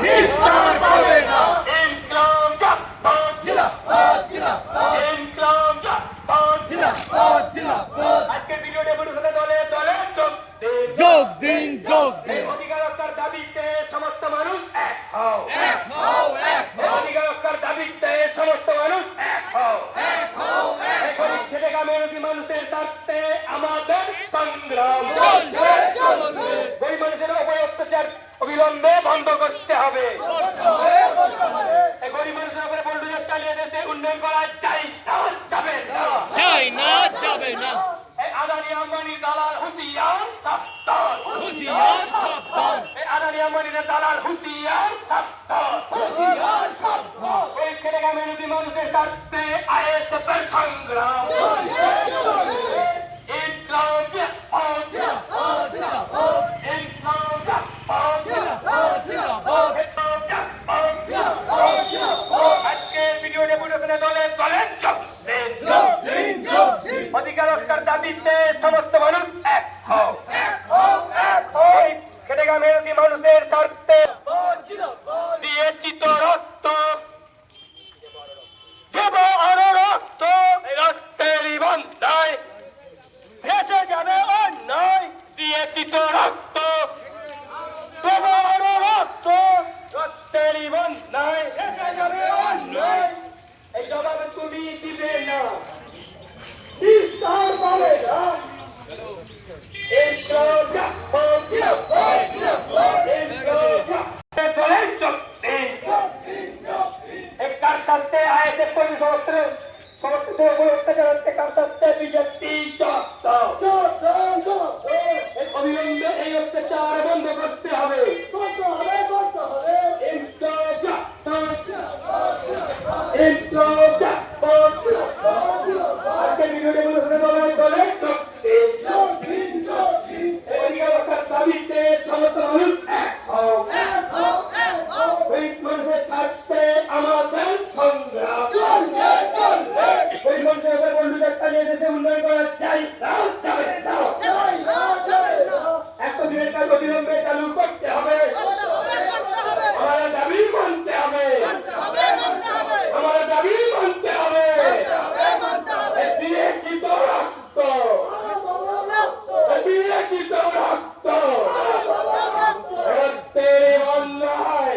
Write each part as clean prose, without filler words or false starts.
নিস্তার পাবে না। ইনকলাব জিন্দাবাদ জিন্দাবাদ জিন্দাবাদ ইনকলাব জিন্দাবাদ জিন্দাবাদ জিন্দাবাদ আজকে ভিডিও ডেপুটেশনে দলে দলে যোগ দিন যোগ দিন অধিকার রক্ষার দাবিতে সমস্ত মানুষ এক হও এক হও এক হও অধিকার রক্ষার দাবিতে সমস্ত মানুষ এক হও এক হও এক এখন খেটে মেহনতি মানুষের স্বার্থে আমাদের সংগ্রাম চলবে চলবে গরিব মানুষের উপর অত্যাচার অবিলম্বে বন্ধ করতে হবে এই গরিব মানুষের উপরে বুলডোজার চালিয়ে দেশে উন্নয়ন করা চাই না যাবে না চাই না যাবে না এই আদানি আম্বানি দালাল হুঁশিয়ার সাবধান হুঁশিয়ার সাবধান এই আদানি আম্বানির দালাল হুঁশিয়ার সাবধান হুঁশিয়ার সাবধান ওই খেটে মেহনতি মানুষের স্বার্থে আইএসএফের সংগ্রাম ইনকলাব জিন্দাবাদ জিন্দাবাদ জিন্দাবাদ ইনকলাব জিন্দাবাদ জিন্দাবাদ জিন্দাবাদ আজকে ভিডিও ডেপুটেশনে দলে দলে যোগ দিন। যোগ দিন যোগ দিন অধিকার রক্ষার দাবিতে সমস্ত মানুষ এক হও এক হও এক হও ওই খেটে মেহনতি মানুষের স্বার্থে জিন্দাবাদ দিয়েছি তো রক্ত দেব আরো রক্ত এই রক্তেরই বন্ধায় ভেসে যাবে অন্যায় দিয়েছি তো রক্ত দেব আরো রক্ত রক্তেরই বন্ধায় ভেসে যাবে অন্যায় এই জবাবে তুমি দিবে না নিস্তার পাবে না এই জিন্দাবাদ জিন্দাবাদ কার সাথে আইএসএফ কর্মী সমর্থকদের উপর অত্যাচার হচ্ছে কার সাথে বিজেপি অবিলম্বে এই অত্যাচার বন্ধ করতে হবে আজকে ভিডিওটি দলে দাবিতে সমস্ত মানুষ এক হও ওই মানুষের স্বার্থে আমাদের সংগ্রাম ওই মানুষের উপর বন্ধুদের চালিয়ে দেশে উন্নয়ন করা চাই না যাবে না 100 দিনের কাজ অবিলম্বে চালু করতে হবে আমাদের দাবি মানতে হবে আমাদের দাবি মানতে হবে দিয়েছি তো রক্ত দিয়েছি তো রক্ত রক্তের অন্যায়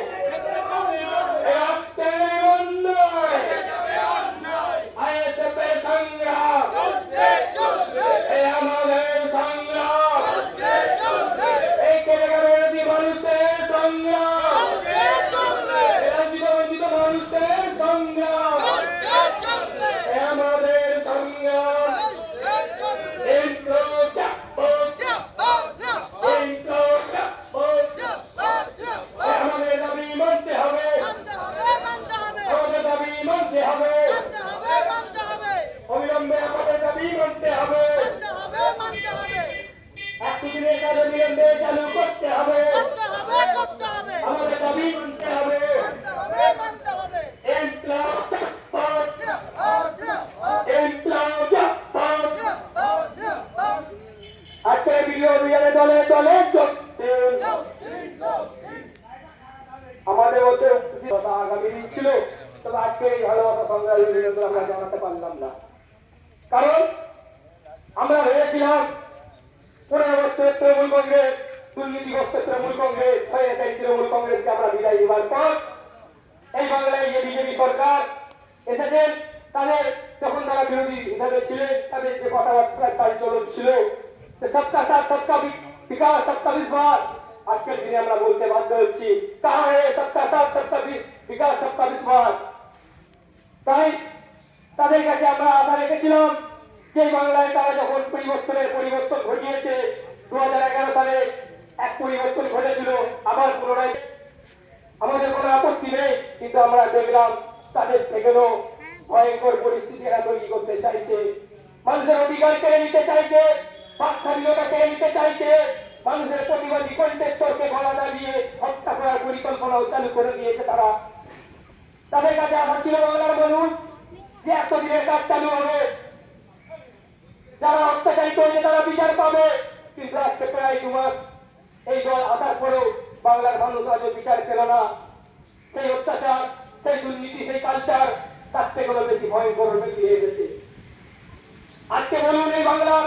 রক্তের অন্যায় আইএসএফের সংগ্রাম এই আমাদের সংগ্রাম এই কেলেগামের মানুষের সংগ্রাম রাজনীতিবঞ্চিত মানুষের সংগ্রাম এই আমাদের সংগ্রাম আমাদের দাবি মানতে হবে আমাদের দাবি মানতে হবে অবিলম্বে আমাদের দাবি মানতে হবে 100 দিনের কাজ অবিলম্বে চালু করতে হবে আমাদের দাবি মানতে হবে ইনকলাব জিন্দাবাদ আজকে ভিডিও অভিযানে দলে দলে যোগ দিন আমাদের মধ্যে কথা আগামী দিন ছিল তবে আজকে এই ভালোবাসা সংগ্রামী আমরা জানাতে পারলাম না কারণ আমরা ভেবেছিলাম 15 বছরের তৃণমূল কংগ্রেস দুর্নীতিগ্রস্ত তৃণমূল কংগ্রেস স্বৈরাচারী তৃণমূল কংগ্রেসকে আমরা বিদায় দেওয়ার পর এই বাংলায় যে বিজেপি সরকার এসেছেন তাদের যখন তারা বিরোধী হিসাবে ছিলেন তাদের যে কথাবার্তা চালচলন ছিল সবকা সাথ সবকা বিকাশ সবকা বিশ্বাস আজকের দিনে আমরা বলতে বাধ্য হচ্ছি কাহা হে সবকা সাথ সবকা বিকাশ সবকা বিশ্বাস তাই তাদের কাছে আমরা আশা রেখেছিলাম যে বাংলায় তারা যখন পরিবর্তন ঘটিয়েছে 2011 সালে এক পরিবর্তন ঘটেছিল আবার পুনরায় আমাদের কোনো আপত্তি নেই কিন্তু আমরা দেখলাম তাদের থেকেও ভয়ঙ্কর পরিস্থিতি এরা তৈরি করতে চাইছে মানুষের অধিকার কেড়ে নিতে চাইছে বাক স্বাধীনতা কেড়ে নিতে চাইছে মানুষের প্রতিবাদী কণ্ঠস্বরকে গলা দাঁড়িয়ে হত্যা করার পরিকল্পনাও চালু করে দিয়েছে তারা তাদের কাছে আশা ছিল বাংলার মানুষ যে 100 দিনের কাজ চালু হবে যারা অত্যাচারিত হয়েছে তারা বিচার পাবে কিন্তু আজকে প্রায় 2 মাস এই দল আসার পরেও বাংলার মানুষ আজও বিচার পেল না। সেই অত্যাচার, সেই দুর্নীতি, সেই কালচার তার থেকে বেশি ভয়ঙ্কর বেশি হয়ে গেছে। আজকে বলুন, এই বাংলার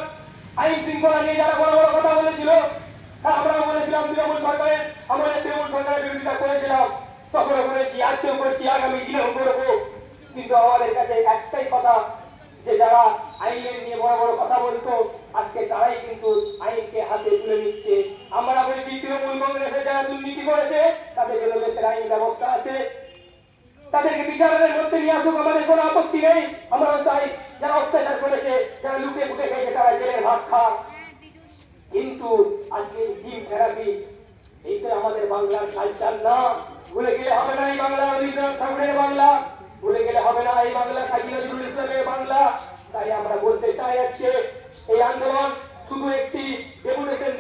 আইন শৃঙ্খলা নিয়ে যারা বড় বড় কথা বলেছিল, আমরা বলেছিলাম তৃণমূল সরকারের, আমাদের তৃণমূল সরকারের বিরোধিতা করেছিলাম, তখনও করেছি, আজকেও করেছি, আগামী দিনেও করবো। কিন্তু আমাদের কাছে একটাই কথা, যে যারা আইনের নিয়ে বড় বড় কথা বলতো, আজকে তারাই কিন্তু আইনকে হাতে তুলে নিচ্ছে। আমরা বলছি, তৃণমূল কংগ্রেসে যারা দুর্নীতি করেছে তাদের জন্য দেশের আইন ব্যবস্থা আছে, তাদেরকে বিচারের মধ্যে নিয়ে আসুক, আমাদের কোনো আপত্তি নেই। আমরা চাই যারা অত্যাচার করেছে, যারা লুটে ফুটে খেয়েছে, তারা জেলের ভাত খাক। কিন্তু আজকে জিম থেরাপি, এইটা আমাদের বাংলার কালচার না। ভুলে গেলে হবে না এই বাংলা রবীন্দ্রনাথ ঠাকুরের বাংলা, ভুলে গেলে হবে না এই বাংলা কাজী নজরুল ইসলামের বাংলা। তাই আমরা বলতে চাই, আজকে এই আন্দোলন শুধু একটি ডেপুটেশন